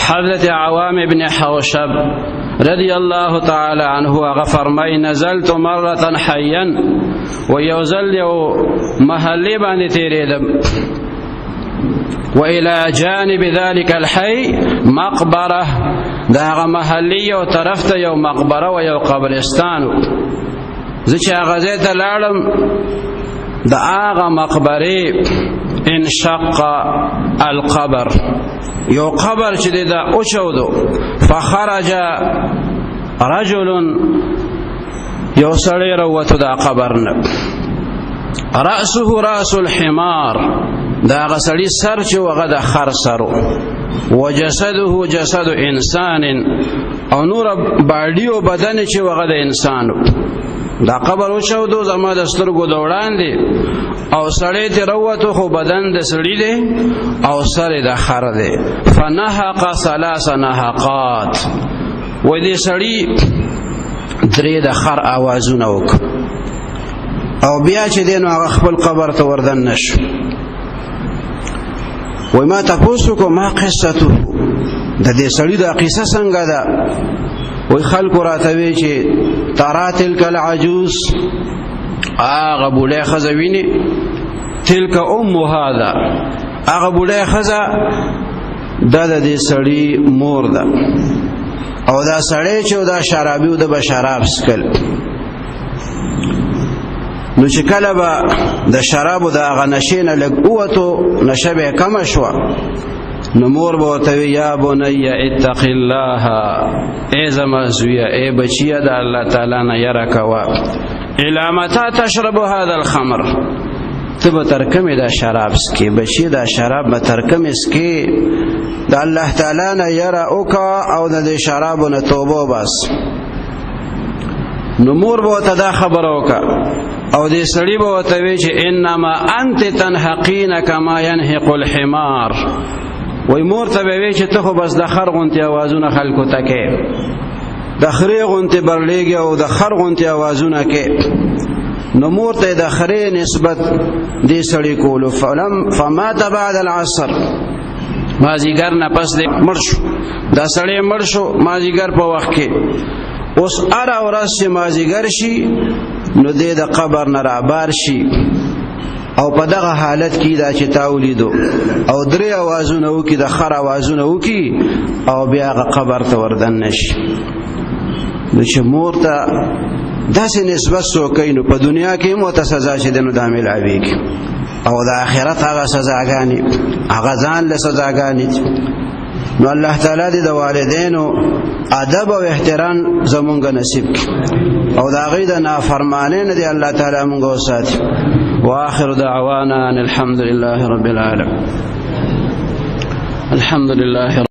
حضرت عوام ابن حوشب رضی الله تعالی عنه فرمای نزلت مرة حیا و یوزل یو محلی باندې تیریدم و الى جانب ذلك الحي مقبره دا محلی او طرف ته یو مقبره و یو قبرستان زه چې هغه ځای ته لاړم د هغه مقبره انشق القبر یو قبر چې دا اوچودو فخرج رجل یو سړی راوته دا قبرنه رأسه رأس الحمار دا غسړی سر چې وغه د خر سرو وجسده جسد انسان او نور باډیو بدن چې وغه د انسانو دا قبر اوچودو زما د سترګو د وړاندې او سړی ته راوته خو بدن د سړی دی او سر د خر دی فنحق ثلاث نحقات و دې سړی درې د خر आवाजونه وک او بیا چې دینو هغه خپل قبر ته وردن نشو و ما تاسو کو ما قصته د دې سړی د قصه څنګه ده وی خلق راتوي چې ترى تلك العجوز اغه بوله خزوینه تلك ام هذا اغه بوله خزا د دې سړی مور ده او دا سړی چې دا شرابي د بشراب سکل نو چې کله به د شرابو د هغه نشې نه لږ ووتو نشه به کمه شوه نو مور به ورته وي یا بنیه اتق الله ای زما زویه ای بچیه د الله تعالی نه یره کوه الی متى تشرب هذا الخمر ته به تر کومې دا شراب څکې بچیه دا شراب به تر کومې څکې د الله تعالی نه یره وکړه او د دې شرابو نه توبه وباسه نو مور به ورته دا خبره وکړه او دې سړی به ورته وی چې انما انت تنحقین کما ينحق الحمار وای مور ته وی چې ته خو بس د خر غونتی आवाजونه خلکو ته کې د خرې غونتی برلېږي او د خر غونتی आवाजونه کې نو مور ته د خرې نسبت دې سړی کولو فمات بعد العصر مازیګر نه پس دې مړ شو دا سړی مړ شو مازیګر په وخت کې اوس اره ورځ چې مازیګر شي نو دې د قبر نه رابار شي او په دغه حالت کې دا چې تاولیدو او درې आवाजونه وکي د خر आवाजونه وکي او بیا قبر ته وردن نشي نو چې مور ته داسې نسبت سوکې نو په دنیا کې مو ته سزا چې دنو د عامل او د آخرت هغه سزاګانی هغه ځان له سزاګانی نو الله تعالی دې د والدینو ادب او احترام زمونږ نصیب کړي او دا غي د نافرمانی نه دی الله تعالی مونږ وساتي واخر دعوانا ان الحمد لله رب العالمين الحمد لله